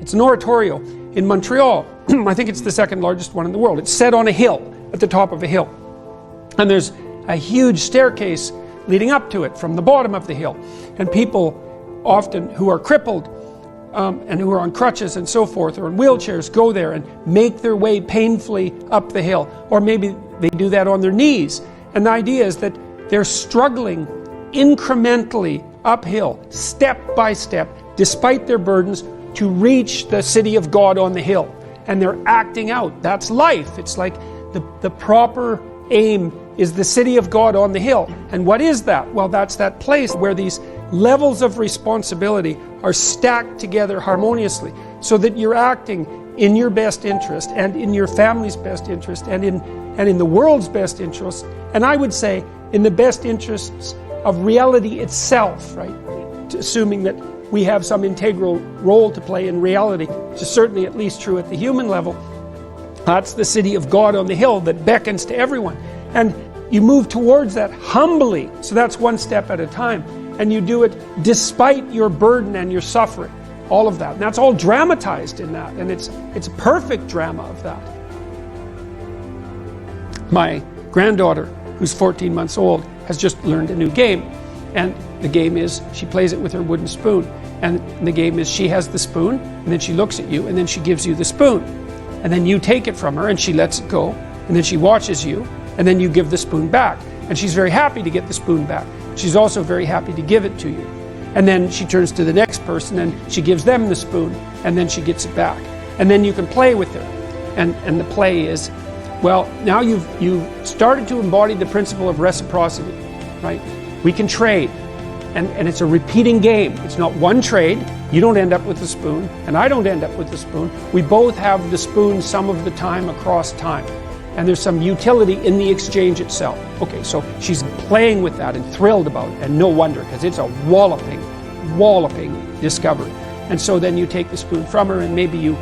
It's an oratorio in Montreal. I think it's the second largest one in the world. It's set on a hill, at the top of a hill. And there's a huge staircase leading up to it from the bottom of the hill. And people often who are crippled and who are on crutches and so forth, or in wheelchairs, go there and make their way painfully up the hill. Or maybe they do that on their knees. And the idea is that they're struggling incrementally uphill, step by step, despite their burdens, to reach the city of God on the hill. And they're acting out. That's life. It's like the proper aim is the city of God on the hill. And what is that? Well, that's that place where these levels of responsibility are stacked together harmoniously, so that you're acting in your best interest and in your family's best interest and in the world's best interest, and I would say in the best interests of reality itself, right? Assuming that we have some integral role to play in reality, which is certainly at least true at the human level. That's the city of God on the hill that beckons to everyone. And you move towards that humbly, so that's one step at a time. And you do it despite your burden and your suffering, all of that. And that's all dramatized in that, and it's a perfect drama of that. My granddaughter, who's 14 months old, has just learned a new game. And the game is, she plays it with her wooden spoon. And the game is, she has the spoon, and then she looks at you, and then she gives you the spoon. And then you take it from her, and she lets it go. And then she watches you, and then you give the spoon back. And she's very happy to get the spoon back. She's also very happy to give it to you. And then she turns to the next person, and she gives them the spoon, and then she gets it back. And then you can play with her. And the play is, well, now you've started to embody the principle of reciprocity, right? We can trade, and it's a repeating game. It's not one trade. You don't end up with the spoon, and I don't end up with the spoon. We both have the spoon some of the time across time. And there's some utility in the exchange itself. Okay, so she's playing with that and thrilled about it, and no wonder, because it's a walloping discovery. And so then you take the spoon from her, and maybe you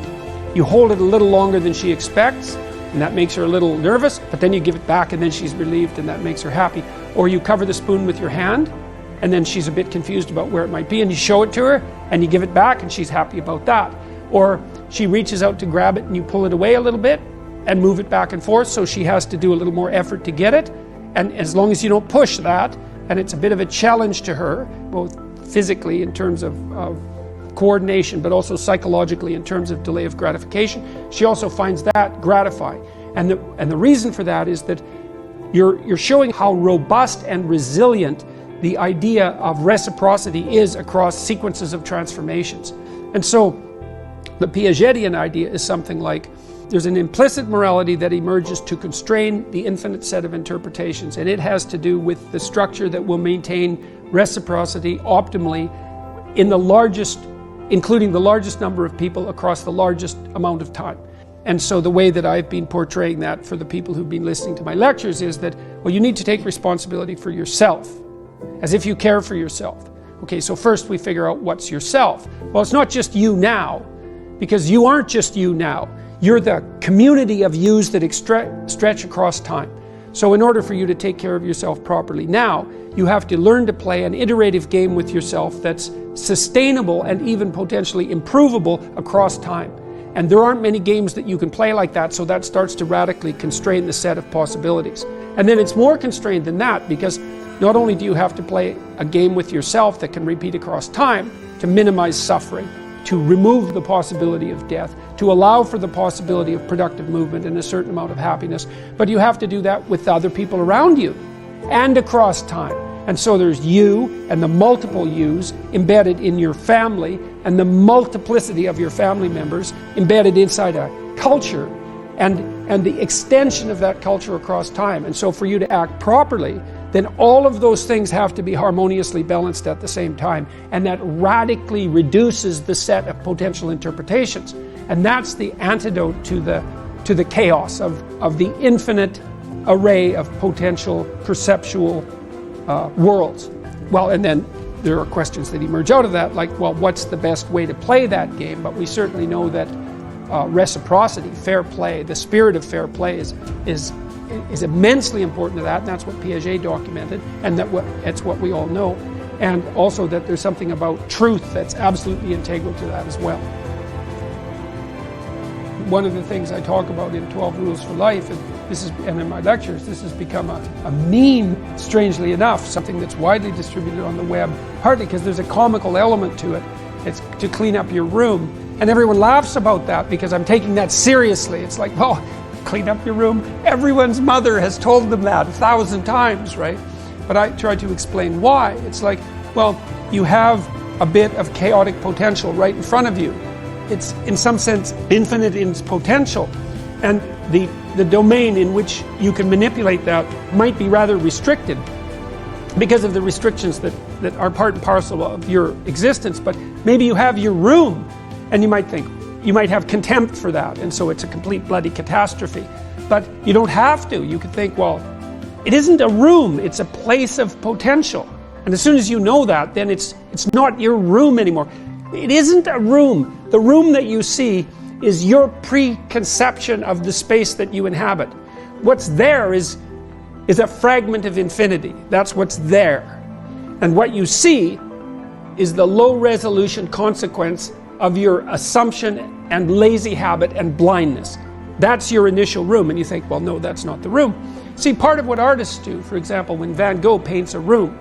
hold it a little longer than she expects, and that makes her a little nervous, but then you give it back, and then she's relieved, and that makes her happy. Or you cover the spoon with your hand, and then she's a bit confused about where it might be, and you show it to her, and you give it back, and she's happy about that. Or she reaches out to grab it, and you pull it away a little bit, and move it back and forth, so she has to do a little more effort to get it. And as long as you don't push that, and it's a bit of a challenge to her, both physically in terms of coordination, but also psychologically in terms of delay of gratification, she also finds that gratifying. And the reason for that is that you're showing how robust and resilient the idea of reciprocity is across sequences of transformations. And so the Piagetian idea is something like, there's an implicit morality that emerges to constrain the infinite set of interpretations, and it has to do with the structure that will maintain reciprocity optimally in the largest, including the largest number of people across the largest amount of time. And so the way that I've been portraying that for the people who've been listening to my lectures is that, well, you need to take responsibility for yourself, as if you care for yourself. Okay, so first we figure out what's yourself. Well, it's not just you now, because you aren't just you now. You're the community of yous that stretch across time. So in order for you to take care of yourself properly now, you have to learn to play an iterative game with yourself that's sustainable and even potentially improvable across time. And there aren't many games that you can play like that, so that starts to radically constrain the set of possibilities. And then it's more constrained than that, because not only do you have to play a game with yourself that can repeat across time to minimize suffering, to remove the possibility of death, to allow for the possibility of productive movement and a certain amount of happiness, but you have to do that with other people around you and across time. And so there's you and the multiple yous embedded in your family, and the multiplicity of your family members embedded inside a culture, and the extension of that culture across time. And so for you to act properly, then all of those things have to be harmoniously balanced at the same time, and that radically reduces the set of potential interpretations. And that's the antidote to the chaos of the infinite array of potential perceptual worlds. Well, and then there are questions that emerge out of that, like, well, what's the best way to play that game? But we certainly know that reciprocity, fair play, the spirit of fair play is immensely important to that, and that's what Piaget documented, and that's what we all know. And also that there's something about truth that's absolutely integral to that as well. one of the things I talk about in 12 Rules for Life, and in my lectures, this has become a meme, strangely enough, something that's widely distributed on the web, partly because there's a comical element to it. It's to clean up your room. And everyone laughs about that because I'm taking that seriously. It's like, well, clean up your room. Everyone's mother has told them that 1,000 times, right? But I try to explain why. It's like, well, you have a bit of chaotic potential right in front of you. It's, in some sense, infinite in its potential. And the domain in which you can manipulate that might be rather restricted because of the restrictions that are part and parcel of your existence. But maybe you have your room, and you might have contempt for that, and so it's a complete bloody catastrophe. But you don't have to. You could think, well, it isn't a room, it's a place of potential. And as soon as you know that, then it's not your room anymore. It isn't a room. The room that you see is your preconception of the space that you inhabit. What's there is a fragment of infinity. That's what's there. And what you see is the low resolution consequence of your assumption and lazy habit and blindness. That's your initial room. And you think, well, no, that's not the room. See, part of what artists do, for example, when Van Gogh paints a room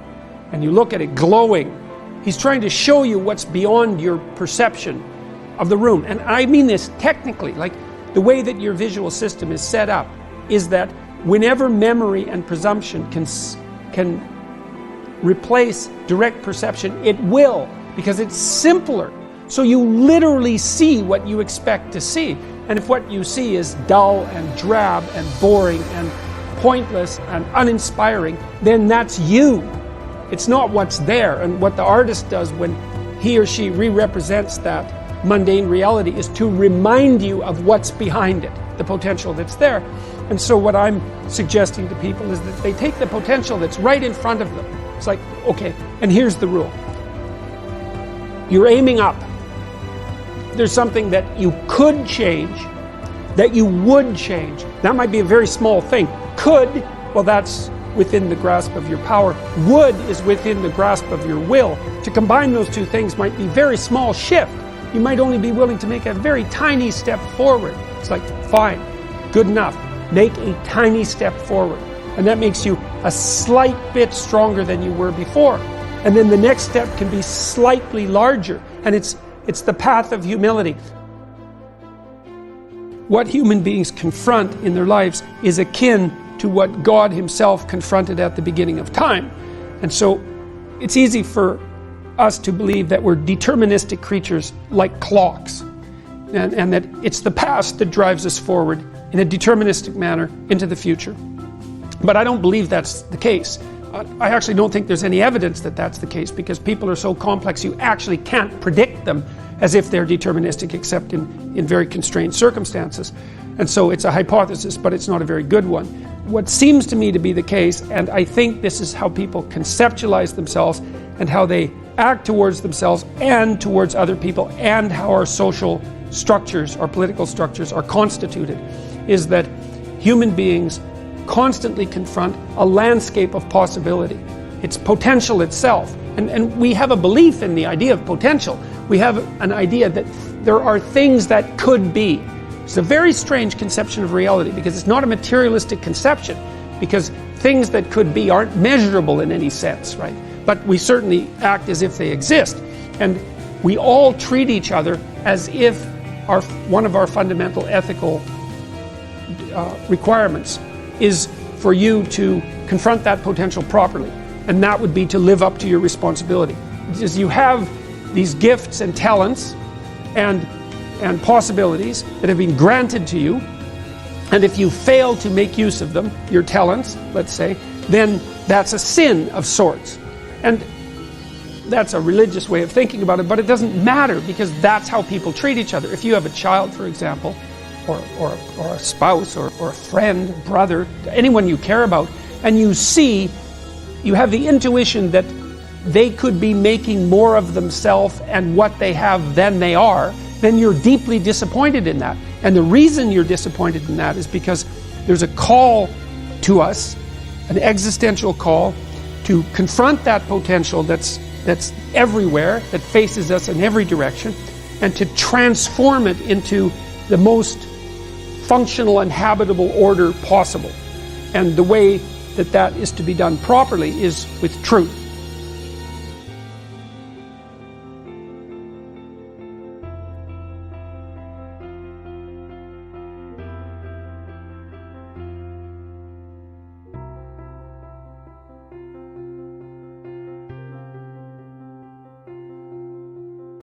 and you look at it glowing, he's trying to show you what's beyond your perception of the room. And I mean this technically, like the way that your visual system is set up is that whenever memory and presumption can replace direct perception, it will, because it's simpler. So you literally see what you expect to see. And if what you see is dull and drab and boring and pointless and uninspiring, then that's you. It's not what's there. And what the artist does when he or she re-represents that mundane reality is to remind you of what's behind it, the potential that's there. And so what I'm suggesting to people is that they take the potential that's right in front of them. It's like, okay, and here's the rule. You're aiming up. There's something that you could change, that you would change. That might be a very small thing. Could, well, that's within the grasp of your power. Would is within the grasp of your will. To combine those two things might be a very small shift. You might only be willing to make a very tiny step forward. It's like, fine, good enough. Make a tiny step forward. And that makes you a slight bit stronger than you were before. And then the next step can be slightly larger. And it's the path of humility. What human beings confront in their lives is akin to what God himself confronted at the beginning of time. And so it's easy for us to believe that we're deterministic creatures like clocks, and that it's the past that drives us forward in a deterministic manner into the future. But I don't believe that's the case. I actually don't think there's any evidence that that's the case, because people are so complex you actually can't predict them as if they're deterministic, except in very constrained circumstances. And so it's a hypothesis, but it's not a very good one. What seems to me to be the case, and I think this is how people conceptualize themselves and how they act towards themselves and towards other people, and how our social structures, our political structures are constituted, is that human beings constantly confront a landscape of possibility. It's potential itself. And we have a belief in the idea of potential. We have an idea that there are things that could be. It's a very strange conception of reality, because it's not a materialistic conception, because things that could be aren't measurable in any sense, right? But we certainly act as if they exist. And we all treat each other as if one of our fundamental ethical requirements is for you to confront that potential properly. And that would be to live up to your responsibility. Because you have these gifts and talents and possibilities that have been granted to you. And if you fail to make use of them, your talents, let's say, then that's a sin of sorts. And that's a religious way of thinking about it, but it doesn't matter, because that's how people treat each other. If you have a child, for example, or a spouse, or a friend, brother, anyone you care about, and you have the intuition that they could be making more of themselves and what they have than they are, then you're deeply disappointed in that. And the reason you're disappointed in that is because there's a call to us, an existential call, to confront that potential that's everywhere, that faces us in every direction, and to transform it into the most functional and habitable order possible. And the way that that is to be done properly is with truth.